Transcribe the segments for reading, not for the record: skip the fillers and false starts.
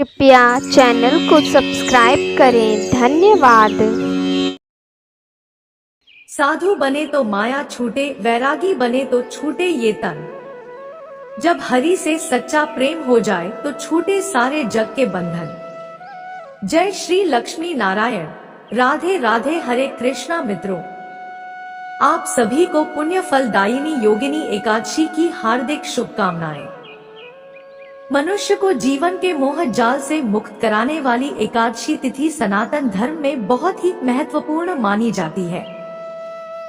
कृपया चैनल को सब्सक्राइब करें। धन्यवाद। साधु बने तो माया छूटे, वैरागी बने तो छूटे ये तन। जब हरि से सच्चा प्रेम हो जाए तो छूटे सारे जग के बंधन। जय श्री लक्ष्मी नारायण। राधे राधे। हरे कृष्णा मित्रों, आप सभी को पुण्य फलदायिनी योगिनी एकादशी की हार्दिक शुभकामनाएं। मनुष्य को जीवन के मोह जाल से मुक्त कराने वाली एकादशी तिथि सनातन धर्म में बहुत ही महत्वपूर्ण मानी जाती है।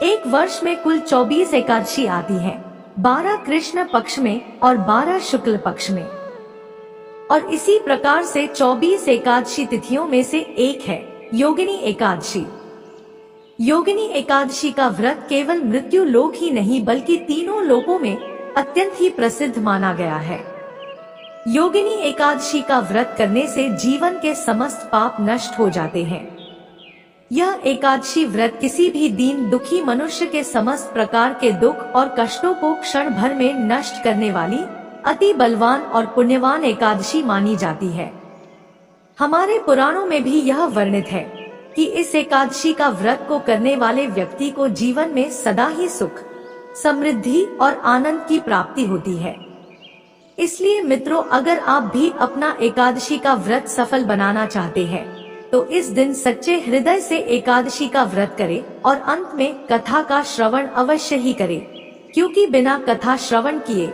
एक वर्ष में कुल 24 एकादशी आती हैं, 12 कृष्ण पक्ष में और 12 शुक्ल पक्ष में। और इसी प्रकार से 24 एकादशी तिथियों में से एक है योगिनी एकादशी। योगिनी एकादशी का व्रत केवल मृत्यु लोक ही नहीं बल्कि तीनों लोकों में अत्यंत ही प्रसिद्ध माना गया है। योगिनी एकादशी का व्रत करने से जीवन के समस्त पाप नष्ट हो जाते हैं। यह एकादशी व्रत किसी भी दीन दुखी मनुष्य के समस्त प्रकार के दुख और कष्टों को क्षण भर में नष्ट करने वाली अति बलवान और पुण्यवान एकादशी मानी जाती है। हमारे पुराणों में भी यह वर्णित है कि इस एकादशी का व्रत को करने वाले व्यक्ति को जीवन में सदा ही सुख, समृद्धि और आनंद की प्राप्ति होती है। इसलिए मित्रों, अगर आप भी अपना एकादशी का व्रत सफल बनाना चाहते हैं तो इस दिन सच्चे हृदय से एकादशी का व्रत करें और अंत में कथा का श्रवण अवश्य ही करें, क्योंकि बिना कथा श्रवण किए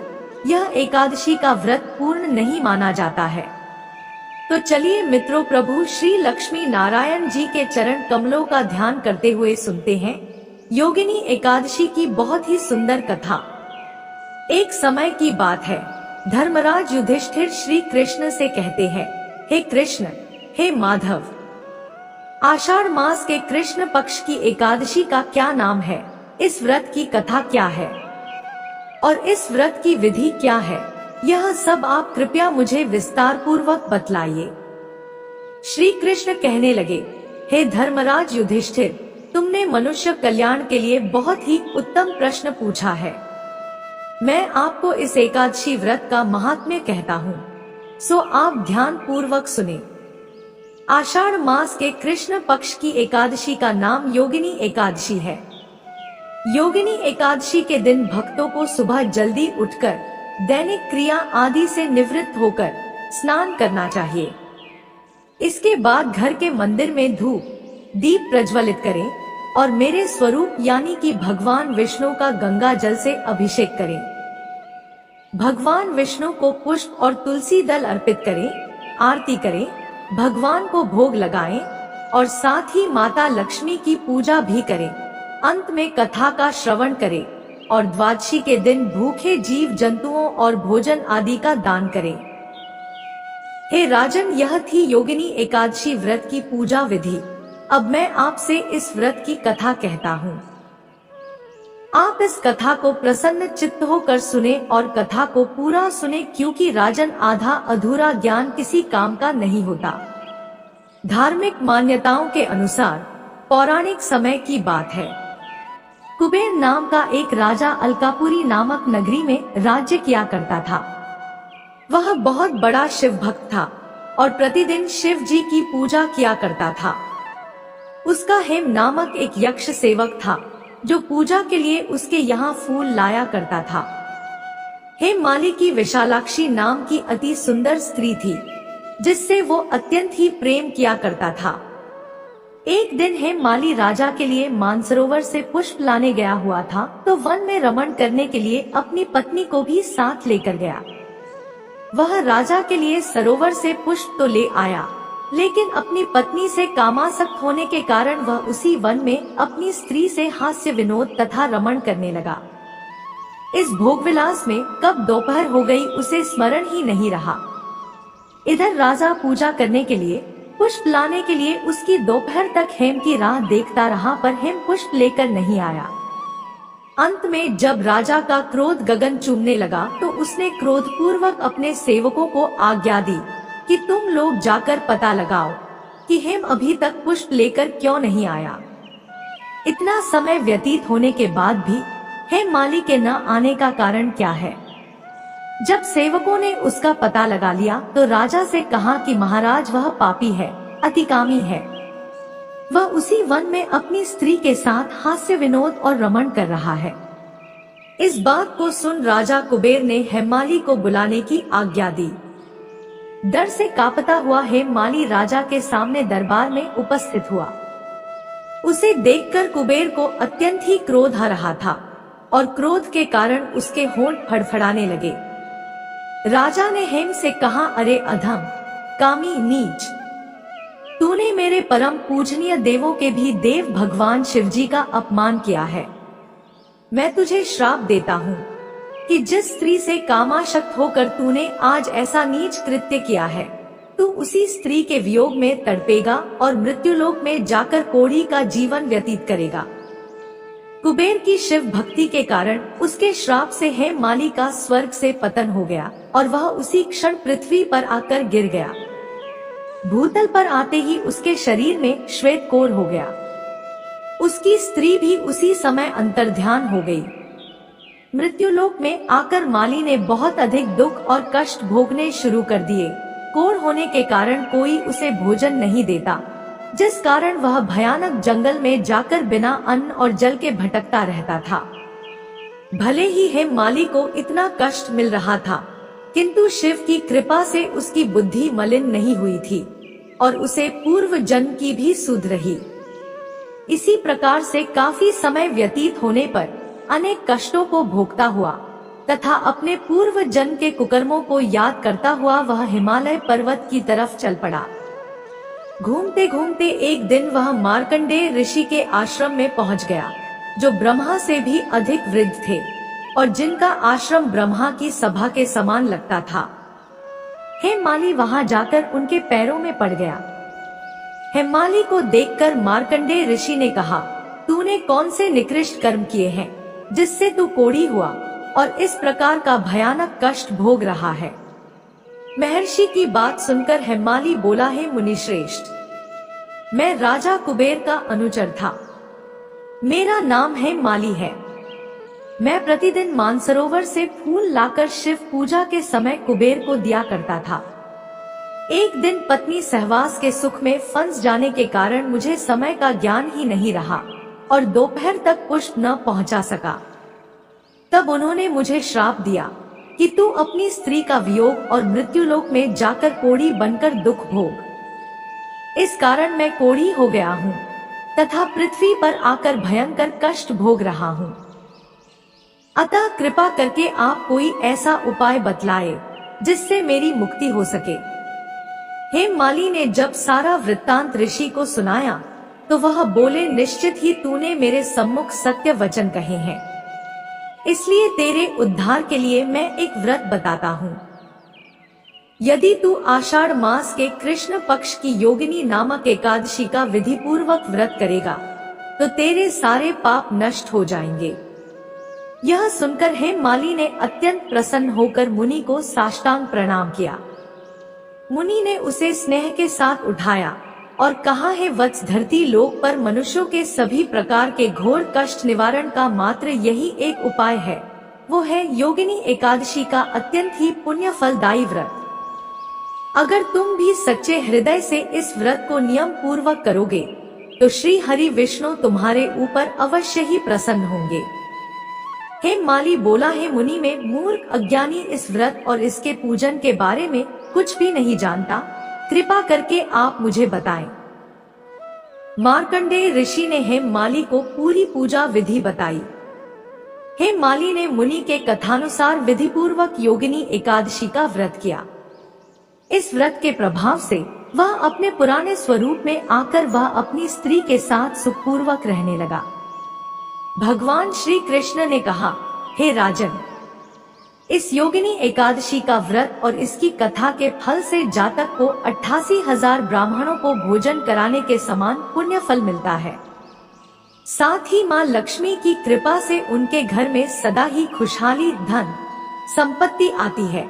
यह एकादशी का व्रत पूर्ण नहीं माना जाता है। तो चलिए मित्रों, प्रभु श्री लक्ष्मी नारायण जी के चरण कमलों का ध्यान करते हुए सुनते हैं योगिनी एकादशी की बहुत ही सुंदर कथा। एक समय की बात है, धर्मराज युधिष्ठिर श्री कृष्ण से कहते हैं, हे कृष्ण, हे माधव, आषाढ़ मास के कृष्ण पक्ष की एकादशी का क्या नाम है? इस व्रत की कथा क्या है और इस व्रत की विधि क्या है? यह सब आप कृपया मुझे विस्तार पूर्वक बतलाइए। श्री कृष्ण कहने लगे, हे धर्मराज युधिष्ठिर, तुमने मनुष्य कल्याण के लिए बहुत ही उत्तम प्रश्न पूछा है। मैं आपको इस एकादशी व्रत का महात्म्य कहता हूँ, सो आप ध्यान पूर्वक सुने। आषाढ़ मास के कृष्ण पक्ष की एकादशी का नाम योगिनी एकादशी है। योगिनी एकादशी के दिन भक्तों को सुबह जल्दी उठकर दैनिक क्रिया आदि से निवृत्त होकर स्नान करना चाहिए। इसके बाद घर के मंदिर में धूप दीप प्रज्वलित करें और मेरे स्वरूप यानी कि भगवान विष्णु का गंगा जल से अभिषेक करें। भगवान विष्णु को पुष्प और तुलसी दल अर्पित करें, आरती करें, भगवान को भोग लगाएं और साथ ही माता लक्ष्मी की पूजा भी करें। अंत में कथा का श्रवण करें और द्वादशी के दिन भूखे जीव जंतुओं और भोजन आदि का दान करें। हे राजन, यह थी योगिनी एकादशी व्रत की पूजा विधि। अब मैं आपसे इस व्रत की कथा कहता हूँ। आप इस कथा को प्रसन्न चित्त होकर सुने और कथा को पूरा सुने, क्योंकि राजन आधा अधूरा ज्ञान किसी काम का नहीं होता। धार्मिक मान्यताओं के अनुसार पौराणिक समय की बात है। कुबेर नाम का एक राजा अलकापुरी नामक नगरी में राज्य किया करता था। वह बहुत बड़ा शिव भक्त था और प्रतिदिन शिव जी की पूजा किया करता था। उसका हेम नामक एक यक्ष सेवक था जो पूजा के लिए उसके यहाँ फूल लाया करता था। हेम माली की विशालाक्षी नाम की अति सुंदर स्त्री थी जिससे वो अत्यंत ही प्रेम किया करता था। एक दिन हेम माली राजा के लिए मानसरोवर से पुष्प लाने गया हुआ था, तो वन में रमण करने के लिए अपनी पत्नी को भी साथ लेकर गया। वह राजा के लिए सरोवर से पुष्प तो ले आया, लेकिन अपनी पत्नी से कामासक्त होने के कारण वह उसी वन में अपनी स्त्री से हास्य विनोद तथा रमण करने लगा। इस भोगविलास में कब दोपहर हो गई उसे स्मरण ही नहीं रहा। इधर राजा पूजा करने के लिए पुष्प लाने के लिए उसकी दोपहर तक हेम की राह देखता रहा, पर हेम पुष्प लेकर नहीं आया। अंत में जब राजा का क्रोध गगन चूमने लगा तो उसने क्रोधपूर्वक अपने सेवकों को आज्ञा दी कि तुम लोग जाकर पता लगाओ कि हेम अभी तक पुष्प लेकर क्यों नहीं आया। इतना समय व्यतीत होने के बाद भी हेम माली के न आने का कारण क्या है? जब सेवकों ने उसका पता लगा लिया तो राजा से कहा कि महाराज वह पापी है, अतिकामी है। वह उसी वन में अपनी स्त्री के साथ हास्य विनोद और रमण कर रहा है। इस बात को सुन राजा कुबेर ने हेममाली को बुलाने की आज्ञा दी। डर से कांपता हुआ हेममाली राजा के सामने दरबार में उपस्थित हुआ। उसे देखकर कुबेर को अत्यंत ही क्रोध आ रहा था और क्रोध के कारण उसके होंठ फड़फड़ाने लगे। राजा ने हेम से कहा, अरे अधम, कामी, नीच, तूने मेरे परम पूजनीय देवों के भी देव भगवान शिवजी का अपमान किया है। मैं तुझे श्राप देता हूँ कि जिस स्त्री से कामाशक्त होकर तूने आज ऐसा नीच कृत्य किया है, तू उसी स्त्री के वियोग में तड़पेगा और मृत्युलोक में जाकर कोढ़ी का जीवन व्यतीत करेगा। कुबेर की शिव भक्ति के कारण उसके श्राप से हेममाली का स्वर्ग से पतन हो गया और वह उसी क्षण पृथ्वी पर आकर गिर गया। भूतल पर आते ही उसके शरीर में श्वेत कोढ़ हो गया। उसकी स्त्री भी उसी समय अंतर्ध्यान हो गई। मृत्युलोक में आकर माली ने बहुत अधिक दुख और कष्ट भोगने शुरू कर दिए। कोढ़ होने के कारण कोई उसे भोजन नहीं देता, जिस कारण वह भयानक जंगल में जाकर बिना अन्न और जल के भटकता रहता था। भले ही हेममाली को इतना कष्ट मिल रहा था, किंतु शिव की कृपा से उसकी बुद्धि मलिन नहीं हुई थी और उसे पूर्व जन्म की भी सुध रही। इसी प्रकार से काफी समय व्यतीत होने पर अनेक कष्टों को भोगता हुआ तथा अपने पूर्व जन्म के कुकर्मों को याद करता हुआ वह हिमालय पर्वत की तरफ चल पड़ा। घूमते घूमते एक दिन वह मार्कंडेय ऋषि के आश्रम में पहुंच गया, जो ब्रह्मा से भी अधिक वृद्ध थे और जिनका आश्रम ब्रह्मा की सभा के समान लगता था। हेममाली वहां जाकर उनके पैरों में पड़ गया। हेममाली को देखकर मार्कंडेय ऋषि ने कहा, तूने कौन से निकृष्ट कर्म किए हैं जिससे तू कोढ़ी हुआ और इस प्रकार का भयानक कष्ट भोग रहा है। महर्षि की बात सुनकर हेममाली बोला, है मुनिश्रेष्ठ, मैं राजा कुबेर का अनुचर था। मेरा नाम हेममाली है। मैं प्रतिदिन मानसरोवर से फूल लाकर शिव पूजा के समय कुबेर को दिया करता था। एक दिन पत्नी सहवास के सुख में फंस जाने के कारण मुझे समय का ज्ञान ही नहीं रहा और दोपहर तक पुष्प न पहुंचा सका। तब उन्होंने मुझे श्राप दिया कि तू अपनी स्त्री का वियोग और मृत्युलोक में जाकर कोढ़ी बनकर दुख भोग। इस कारण मैं कोढ़ी हो गया हूँ तथा पृथ्वी पर आकर भयंकर कष्ट भोग रहा हूँ। अतः कृपा करके आप कोई ऐसा उपाय बतलाए जिससे मेरी मुक्ति हो सके। हेममाली ने जब सारा वृत्तांत ऋषि को सुनाया तो वह बोले, निश्चित ही तूने मेरे सम्मुख सत्य वचन कहे हैं, इसलिए तेरे उद्धार के लिए मैं एक व्रत बताता हूँ। यदि तू आषाढ़ मास के कृष्ण पक्ष की योगिनी नामक एकादशी का विधि पूर्वक व्रत करेगा तो तेरे सारे पाप नष्ट हो जाएंगे। यह सुनकर हेममाली ने अत्यंत प्रसन्न होकर मुनि को साष्टांग प्रणाम किया। मुनि ने उसे स्नेह के साथ उठाया और कहा, है वत्स, धरती लोक पर मनुष्यों के सभी प्रकार के घोर कष्ट निवारण का मात्र यही एक उपाय है, वो है योगिनी एकादशी का अत्यंत ही पुण्य फलदायी व्रत। अगर तुम भी सच्चे हृदय से इस व्रत को नियम पूर्वक करोगे तो श्री हरि विष्णु तुम्हारे ऊपर अवश्य ही प्रसन्न होंगे। हेममाली बोला, है मुनि, में मूर्ख अज्ञानी इस व्रत और इसके पूजन के बारे में कुछ भी नहीं जानता, कृपा करके आप मुझे बताएं। मार्कंडेय ऋषि ने हेममाली को पूरी पूजा विधि बताई। हेममाली ने मुनि के कथानुसार विधि पूर्वक योगिनी एकादशी का व्रत किया। इस व्रत के प्रभाव से वह अपने पुराने स्वरूप में आकर वह अपनी स्त्री के साथ सुखपूर्वक रहने लगा। भगवान श्री कृष्ण ने कहा, हे राजन, इस योगिनी एकादशी का व्रत और इसकी कथा के फल से जातक को 88,000 ब्राह्मणों को भोजन कराने के समान पुण्य फल मिलता है। साथ ही माँ लक्ष्मी की कृपा से उनके घर में सदा ही खुशहाली, धन संपत्ति आती है।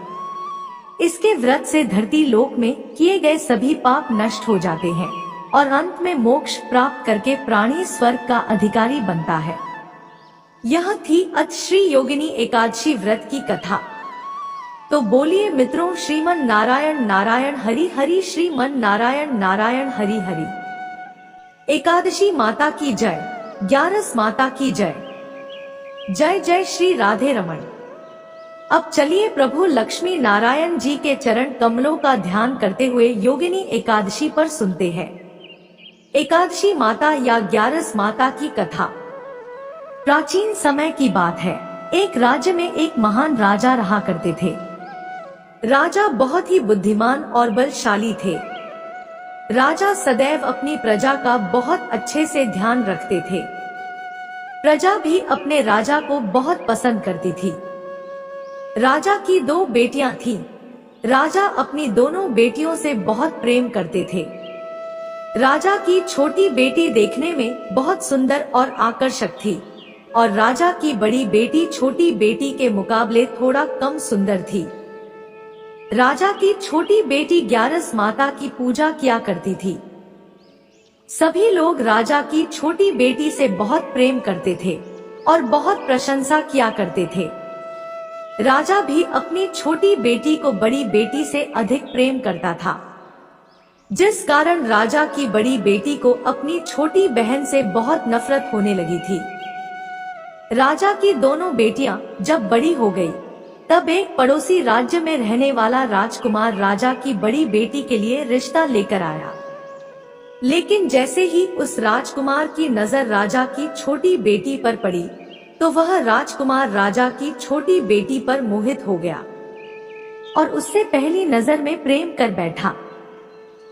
इसके व्रत से धरती लोक में किए गए सभी पाप नष्ट हो जाते हैं और अंत में मोक्ष प्राप्त करके प्राणी स्वर्ग का अधिकारी बनता है। यह थी अत श्री योगिनी एकादशी व्रत की कथा। तो बोलिए मित्रों, श्रीमन नारायण नारायण हरि हरि, श्रीमन नारायण नारायण हरि हरि। एकादशी माता की जय, ग्यारस माता की जय। जय जय श्री राधे रमण। अब चलिए प्रभु लक्ष्मी नारायण जी के चरण कमलों का ध्यान करते हुए योगिनी एकादशी पर सुनते हैं। एकादशी माता या ग्यारस माता की कथा प्राचीन समय की बात है। एक राज्य में एक महान राजा रहा करते थे। राजा बहुत ही बुद्धिमान और बलशाली थे। राजा सदैव अपनी प्रजा का बहुत अच्छे से ध्यान रखते थे। प्रजा भी अपने राजा को बहुत पसंद करती थी। राजा की 2 बेटियां थीं। राजा अपनी दोनों बेटियों से बहुत प्रेम करते थे। राजा की छोटी बेटी देखने में बहुत सुंदर और आकर्षक थी और राजा की बड़ी बेटी छोटी बेटी के मुकाबले थोड़ा कम सुंदर थी। राजा की छोटी बेटी ग्यारस माता की पूजा किया करती थी। सभी लोग राजा की छोटी बेटी से बहुत प्रेम करते थे और बहुत प्रशंसा किया करते थे। राजा भी अपनी छोटी बेटी को बड़ी बेटी से अधिक प्रेम करता था, जिस कारण राजा की बड़ी बेटी को अपनी छोटी बहन से बहुत नफरत होने लगी थी। राजा की दोनों बेटियां जब बड़ी हो गई, तब एक पड़ोसी राज्य में रहने वाला राजकुमार राजा की बड़ी बेटी के लिए रिश्ता लेकर आया। लेकिन जैसे ही उस राजकुमार की नजर राजा की छोटी बेटी पर पड़ी, तो वह राजकुमार राजा की छोटी बेटी पर मोहित हो गया और उससे पहली नजर में प्रेम कर बैठा।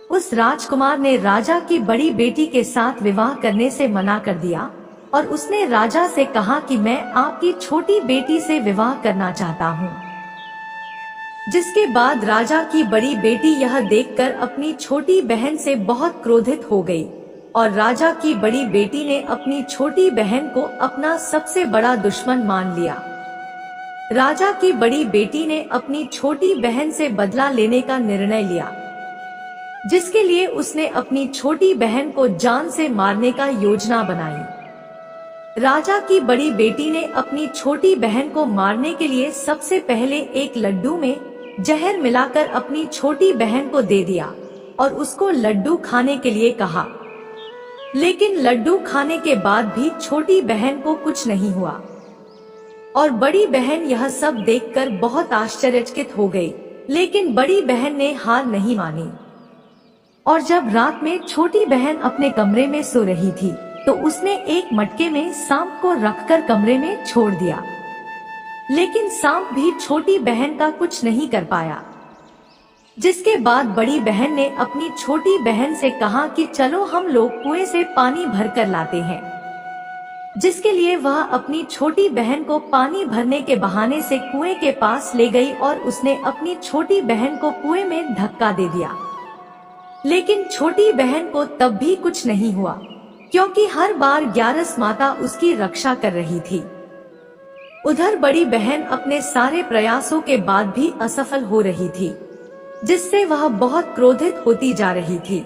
उस राजकुमार ने राजा की बड़ी बेटी के साथ विवाह करने से मना कर दिया और उसने राजा से कहा कि मैं आपकी छोटी बेटी से विवाह करना चाहता हूँ। जिसके बाद राजा की बड़ी बेटी यह देखकर अपनी छोटी बहन से बहुत क्रोधित हो गई और राजा की बड़ी बेटी ने अपनी छोटी बहन को अपना सबसे बड़ा दुश्मन मान लिया। राजा की बड़ी बेटी ने अपनी छोटी बहन से बदला लेने का निर्णय लिया, जिसके लिए उसने अपनी छोटी बहन को जान से मारने का योजना बनाई। राजा की बड़ी बेटी ने अपनी छोटी बहन को मारने के लिए सबसे पहले एक लड्डू में जहर मिलाकर अपनी छोटी बहन को दे दिया और उसको लड्डू खाने के लिए कहा। लेकिन लड्डू खाने के बाद भी छोटी बहन को कुछ नहीं हुआ और बड़ी बहन यह सब देखकर बहुत आश्चर्यचकित हो गई। लेकिन बड़ी बहन ने हार नहीं मानी और जब रात में छोटी बहन अपने कमरे में सो रही थी, तो उसने एक मटके में सांप को रखकर कमरे में छोड़ दिया। लेकिन सांप भी छोटी बहन का कुछ नहीं कर पाया। जिसके बाद बड़ी बहन ने अपनी छोटी बहन से कहा कि चलो हम लोग कुएं से पानी भरकर लाते हैं। जिसके लिए वह अपनी छोटी बहन को पानी भरने के बहाने से कुएं के पास ले गई और उसने अपनी छोटी बहन को कुएं में धक्का दे दिया। लेकिन छोटी बहन को तब भी कुछ नहीं हुआ, क्योंकि हर बार ग्यारस माता उसकी रक्षा कर रही थी। उधर बड़ी बहन अपने सारे प्रयासों के बाद भी असफल हो रही थी, जिससे वह बहुत क्रोधित होती जा रही थी।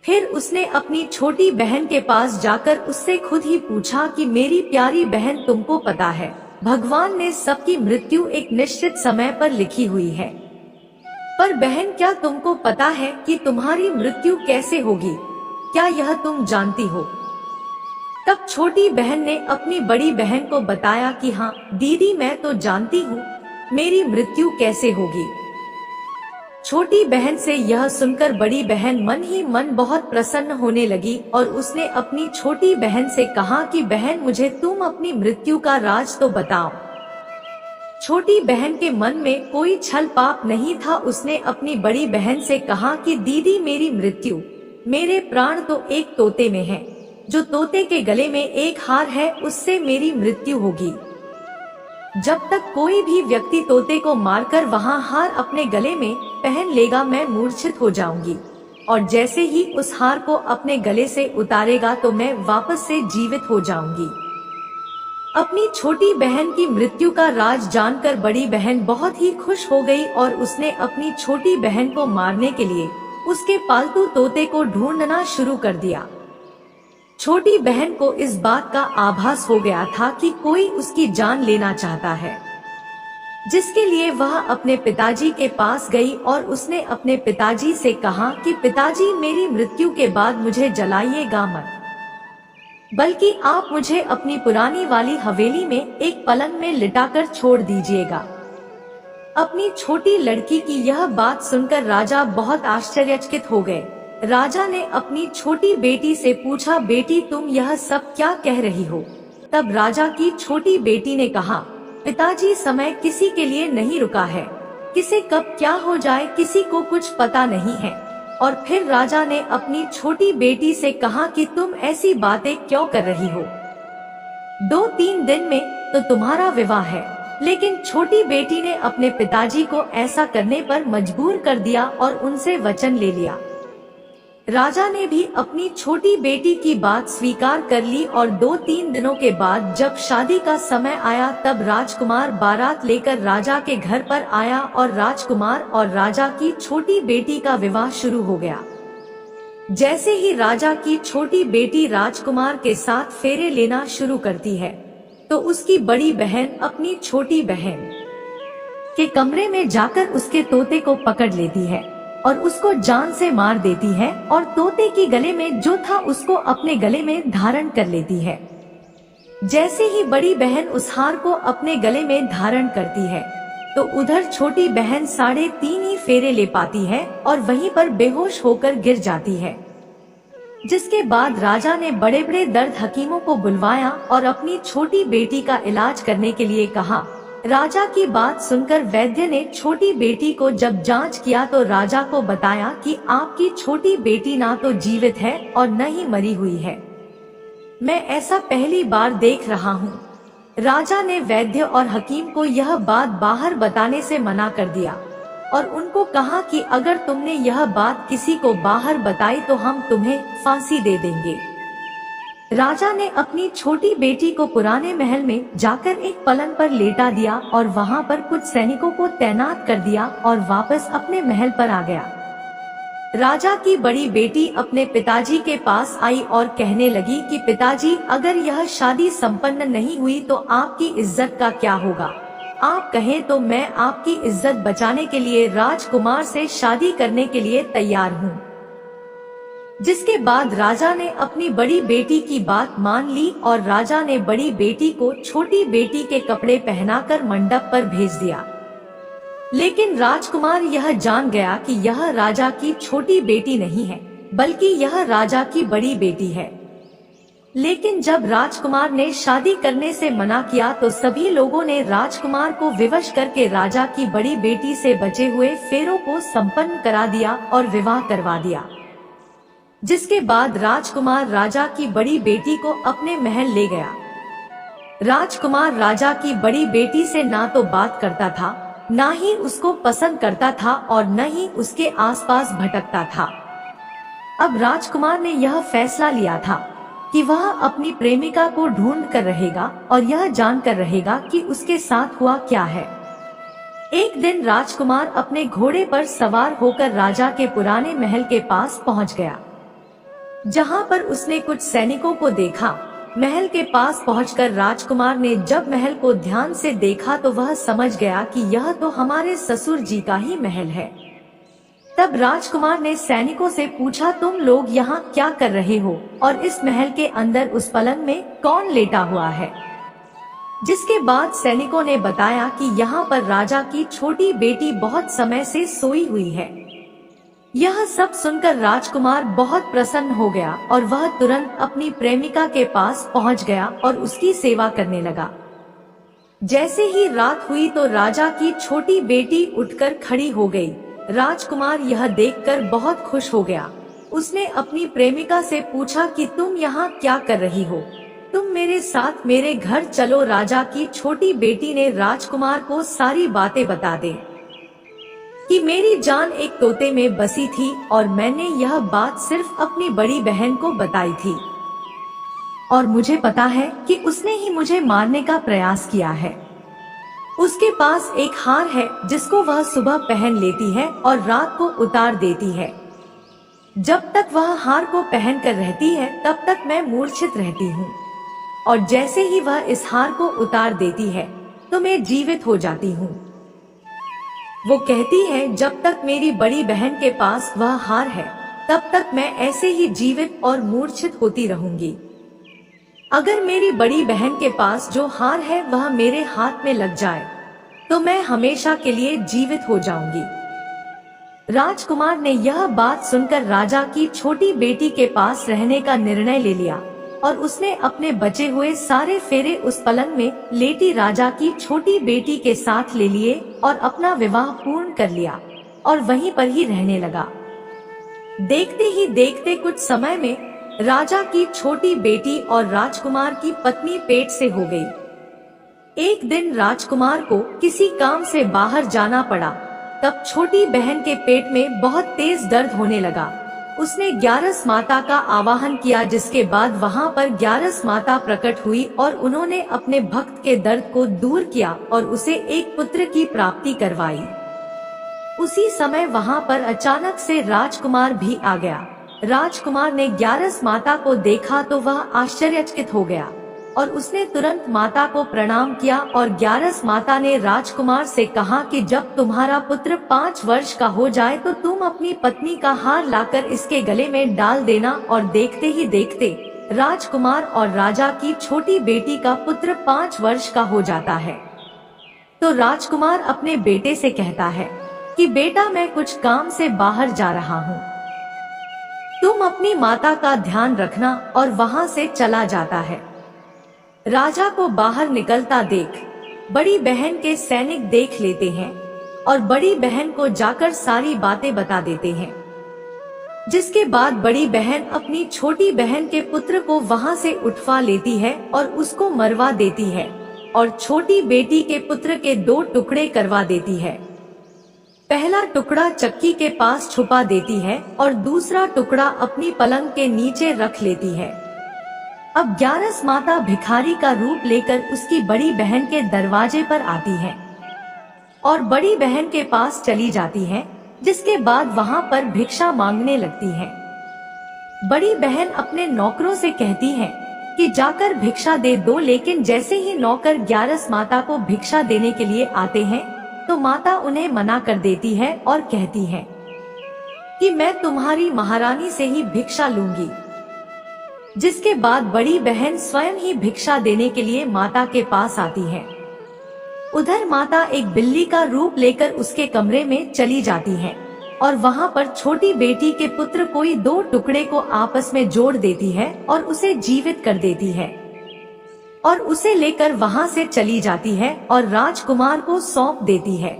फिर उसने अपनी छोटी बहन के पास जाकर उससे खुद ही पूछा कि मेरी प्यारी बहन, तुमको पता है भगवान ने सबकी मृत्यु एक निश्चित समय पर लिखी हुई है, पर बहन क्या तुमको पता है कि तुम्हारी मृत्यु कैसे होगी? क्या यह तुम जानती हो? तब छोटी बहन ने अपनी बड़ी बहन को बताया कि हाँ दीदी, मैं तो जानती हूँ मेरी मृत्यु कैसे होगी। छोटी बहन से यह सुनकर बड़ी बहन मन ही मन बहुत प्रसन्न होने लगी और उसने अपनी छोटी बहन से कहा कि बहन, मुझे तुम अपनी मृत्यु का राज तो बताओ। छोटी बहन के मन में कोई छल पाप नहीं था। उसने अपनी बड़ी बहन से कहा कि दीदी, मेरी मृत्यु, मेरे प्राण तो एक तोते में है। जो तोते के गले में एक हार है, उससे मेरी मृत्यु होगी। जब तक कोई भी व्यक्ति तोते को मारकर वहां हार अपने गले में पहन लेगा, मैं मूर्छित हो जाऊंगी और जैसे ही उस हार को अपने गले से उतारेगा तो मैं वापस से जीवित हो जाऊंगी। अपनी छोटी बहन की मृत्यु का राज जानकर बड़ी बहन बहुत ही खुश हो गई और उसने अपनी छोटी बहन को मारने के लिए उसके पालतू तोते को ढूंढना शुरू कर दिया। छोटी बहन को इस बात का आभास हो गया था कि कोई उसकी जान लेना चाहता है। जिसके लिए वह अपने पिताजी के पास गई और उसने अपने पिताजी से कहा कि पिताजी, मेरी मृत्यु के बाद मुझे जलाइएगा मत, बल्कि आप मुझे अपनी पुरानी वाली हवेली में एक पलंग में लिटाकर छोड़ दीजिएगा। अपनी छोटी लड़की की यह बात सुनकर राजा बहुत आश्चर्यचकित हो गए। राजा ने अपनी छोटी बेटी से पूछा, बेटी तुम यह सब क्या कह रही हो? तब राजा की छोटी बेटी ने कहा, पिताजी, समय किसी के लिए नहीं रुका है, किसे कब क्या हो जाए किसी को कुछ पता नहीं है। और फिर राजा ने अपनी छोटी बेटी से कहा कि तुम ऐसी बातें क्यों कर रही हो? 2-3 दिन में तो तुम्हारा विवाह है। लेकिन छोटी बेटी ने अपने पिताजी को ऐसा करने पर मजबूर कर दिया और उनसे वचन ले लिया। राजा ने भी अपनी छोटी बेटी की बात स्वीकार कर ली और 2-3 दिनों के बाद जब शादी का समय आया तब राजकुमार बारात लेकर राजा के घर पर आया और राजकुमार और राजा की छोटी बेटी का विवाह शुरू हो गया। जैसे ही राजा की छोटी बेटी राजकुमार के साथ फेरे लेना शुरू करती है तो उसकी बड़ी बहन अपनी छोटी बहन के कमरे में जाकर उसके तोते को पकड़ लेती है और उसको जान से मार देती है और तोते की गले में जो था उसको अपने गले में धारण कर लेती है। जैसे ही बड़ी बहन उस हार को अपने गले में धारण करती है तो उधर छोटी बहन 3.5 ही फेरे ले पाती है और वहीं पर बेहोश होकर गिर जाती है। जिसके बाद राजा ने बड़े बड़े दर्द हकीमों को बुलवाया और अपनी छोटी बेटी का इलाज करने के लिए कहा। राजा की बात सुनकर वैद्य ने छोटी बेटी को जब जांच किया तो राजा को बताया कि आपकी छोटी बेटी ना तो जीवित है और न ही मरी हुई है। मैं ऐसा पहली बार देख रहा हूँ। राजा ने वैद्य और हकीम को यह बात बाहर बताने से मना कर दिया और उनको कहा कि अगर तुमने यह बात किसी को बाहर बताई तो हम तुम्हें फांसी दे देंगे। राजा ने अपनी छोटी बेटी को पुराने महल में जाकर एक पलंग पर लेटा दिया और वहां पर कुछ सैनिकों को तैनात कर दिया और वापस अपने महल पर आ गया। राजा की बड़ी बेटी अपने पिताजी के पास आई और कहने लगी कि पिताजी, अगर यह शादी संपन्न नहीं हुई तो आपकी इज्जत का क्या होगा? आप कहें तो मैं आपकी इज्जत बचाने के लिए राजकुमार से शादी करने के लिए तैयार हूँ। जिसके बाद राजा ने अपनी बड़ी बेटी की बात मान ली और राजा ने बड़ी बेटी को छोटी बेटी के कपड़े पहनाकर मंडप पर भेज दिया। लेकिन राजकुमार यह जान गया कि यह राजा की छोटी बेटी नहीं है बल्कि यह राजा की बड़ी बेटी है। लेकिन जब राजकुमार ने शादी करने से मना किया तो सभी लोगों ने राजकुमार को विवश करके राजा की बड़ी बेटी से बचे हुए फेरों को संपन्न करा दिया और विवाह करवा दिया। जिसके बाद राजकुमार राजा की बड़ी बेटी को अपने महल ले गया। राजकुमार राजा की बड़ी बेटी से ना तो बात करता था, ना ही उसको पसंद करता था और न ही उसके आसपास भटकता था। अब राजकुमार ने यह फैसला लिया था कि वह अपनी प्रेमिका को ढूंढ कर रहेगा और यह जानकर रहेगा कि उसके साथ हुआ क्या है। एक दिन राजकुमार अपने घोड़े पर सवार होकर राजा के पुराने महल के पास पहुंच गया, जहां पर उसने कुछ सैनिकों को देखा। महल के पास पहुंचकर राजकुमार ने जब महल को ध्यान से देखा तो वह समझ गया कि यह तो हमारे ससुर जी का ही महल है। तब राजकुमार ने सैनिकों से पूछा, तुम लोग यहाँ क्या कर रहे हो और इस महल के अंदर उस पलंग में कौन लेटा हुआ है? जिसके बाद सैनिकों ने बताया कि यहाँ पर राजा की छोटी बेटी बहुत समय से सोई हुई है। यह सब सुनकर राजकुमार बहुत प्रसन्न हो गया और वह तुरंत अपनी प्रेमिका के पास पहुंच गया और उसकी सेवा करने लगा। जैसे ही रात हुई तो राजा की छोटी बेटी उठकर खड़ी हो गई। राजकुमार यह देखकर बहुत खुश हो गया। उसने अपनी प्रेमिका से पूछा कि तुम यहाँ क्या कर रही हो? तुम मेरे साथ मेरे घर चलो। राजा की छोटी बेटी ने राजकुमार को सारी बातें बता दी कि मेरी जान एक तोते में बसी थी और मैंने यह बात सिर्फ अपनी बड़ी बहन को बताई थी और मुझे पता है कि उसने ही मुझे मारने का प्रयास किया है। उसके पास एक हार है जिसको वह सुबह पहन लेती है और रात को उतार देती है। जब तक वह हार को पहन कर रहती है तब तक मैं मूर्छित रहती हूँ और जैसे ही वह इस हार को उतार देती है तो मैं जीवित हो जाती हूँ। वो कहती है, जब तक मेरी बड़ी बहन के पास वह हार है तब तक मैं ऐसे ही जीवित और मूर्छित होती रहूंगी। अगर मेरी बड़ी बहन के पास जो हार है वह मेरे हाथ में लग जाए तो मैं हमेशा के लिए जीवित हो जाऊंगी। राजकुमार ने यह बात सुनकर राजा की छोटी बेटी के पास रहने का निर्णय ले लिया और उसने अपने बचे हुए सारे फेरे उस पलंग में लेटी राजा की छोटी बेटी के साथ ले लिए और अपना विवाह पूर्ण कर लिया और वहीं पर ही रहने लगा। देखते ही देखते कुछ समय में राजा की छोटी बेटी और राजकुमार की पत्नी पेट से हो गई। एक दिन राजकुमार को किसी काम से बाहर जाना पड़ा। तब छोटी बहन के पेट में बहुत तेज दर्द होने लगा। उसने ग्यारस माता का आवाहन किया, जिसके बाद वहां पर ग्यारस माता प्रकट हुई और उन्होंने अपने भक्त के दर्द को दूर किया और उसे एक पुत्र की प्राप्ति करवाई। उसी समय वहां पर अचानक से राजकुमार भी आ गया। राजकुमार ने ग्यारस माता को देखा तो वह आश्चर्यचकित हो गया और उसने तुरंत माता को प्रणाम किया और ग्यारस माता ने राजकुमार से कहा कि जब तुम्हारा पुत्र 5 वर्ष का हो जाए तो तुम अपनी पत्नी का हार लाकर इसके गले में डाल देना। और देखते ही देखते राजकुमार और राजा की छोटी बेटी का पुत्र 5 वर्ष का हो जाता है। तो राजकुमार अपने बेटे से कहता है कि बेटा, मैं कुछ काम से बाहर जा रहा हूँ, तुम अपनी माता का ध्यान रखना, और वहाँ से चला जाता है। राजा को बाहर निकलता देख बड़ी बहन के सैनिक देख लेते हैं और बड़ी बहन को जाकर सारी बातें बता देते हैं, जिसके बाद बड़ी बहन अपनी छोटी बहन के पुत्र को वहां से उठवा लेती है और उसको मरवा देती है और छोटी बेटी के पुत्र के 2 टुकड़े करवा देती है। पहला टुकड़ा चक्की के पास छुपा देती है और दूसरा टुकड़ा अपनी पलंग के नीचे रख लेती है। अब ग्यारस माता भिखारी का रूप लेकर उसकी बड़ी बहन के दरवाजे पर आती है और बड़ी बहन के पास चली जाती है, जिसके बाद वहां पर भिक्षा मांगने लगती है। बड़ी बहन अपने नौकरों से कहती है कि जाकर भिक्षा दे दो, लेकिन जैसे ही नौकर ग्यारस माता को भिक्षा देने के लिए आते हैं तो माता उन्हें मना कर देती है और कहती है कि मैं तुम्हारी महारानी से ही भिक्षा लूंगी। जिसके बाद बड़ी बहन स्वयं ही भिक्षा देने के लिए माता के पास आती है। उधर माता एक बिल्ली का रूप लेकर उसके कमरे में चली जाती है और वहां पर छोटी बेटी के पुत्र कोई 2 टुकड़े को आपस में जोड़ देती है और उसे जीवित कर देती है और उसे लेकर वहां से चली जाती है और राजकुमार को सौंप देती है।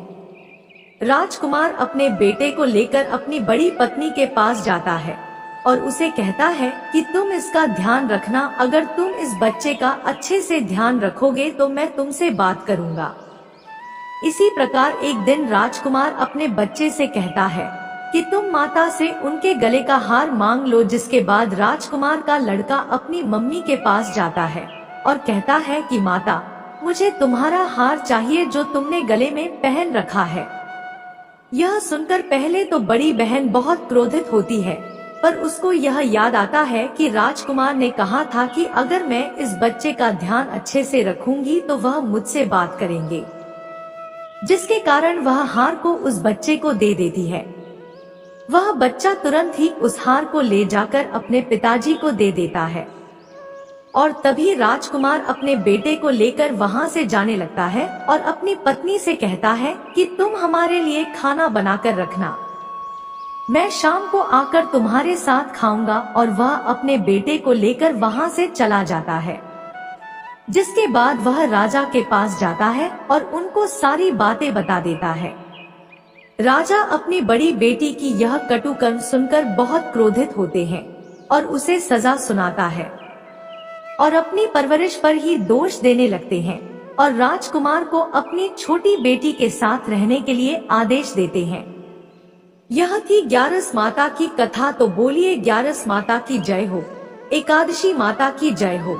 राजकुमार अपने बेटे को लेकर अपनी बड़ी पत्नी के पास जाता है और उसे कहता है कि तुम इसका ध्यान रखना, अगर तुम इस बच्चे का अच्छे से ध्यान रखोगे तो मैं तुमसे बात करूंगा। इसी प्रकार एक दिन राजकुमार अपने बच्चे से कहता है कि तुम माता से उनके गले का हार मांग लो। जिसके बाद राजकुमार का लड़का अपनी मम्मी के पास जाता है और कहता है कि माता, मुझे तुम्हारा हार चाहिए जो तुमने गले में पहन रखा है। यह सुनकर पहले तो बड़ी बहन बहुत क्रोधित होती है, पर उसको यह याद आता है कि राजकुमार ने कहा था कि अगर मैं इस बच्चे का ध्यान अच्छे से रखूंगी तो वह मुझसे बात करेंगे, जिसके कारण वह हार को उस बच्चे को दे देती है। वह बच्चा तुरंत ही उस हार को ले जाकर अपने पिताजी को दे देता है और तभी राजकुमार अपने बेटे को लेकर वहां से जाने लगता है और अपनी पत्नी से कहता है कि तुम हमारे लिए खाना बनाकर रखना, मैं शाम को आकर तुम्हारे साथ खाऊंगा। और वह अपने बेटे को लेकर वहां से चला जाता है। जिसके बाद वह राजा के पास जाता है और उनको सारी बातें बता देता है। राजा अपनी बड़ी बेटी की यह कटु कर्म सुनकर बहुत क्रोधित होते हैं और उसे सजा सुनाता है और अपनी परवरिश पर ही दोष देने लगते हैं और राजकुमार को अपनी छोटी बेटी के साथ रहने के लिए आदेश देते हैं। यह थी ग्यारस माता की कथा। तो बोलिए ग्यारस माता की जय हो, एकादशी माता की जय हो।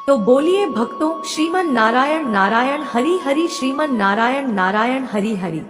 तो बोलिए भक्तों, श्रीमन नारायण नारायण हरि हरि, श्रीमन नारायण नारायण हरि हरि।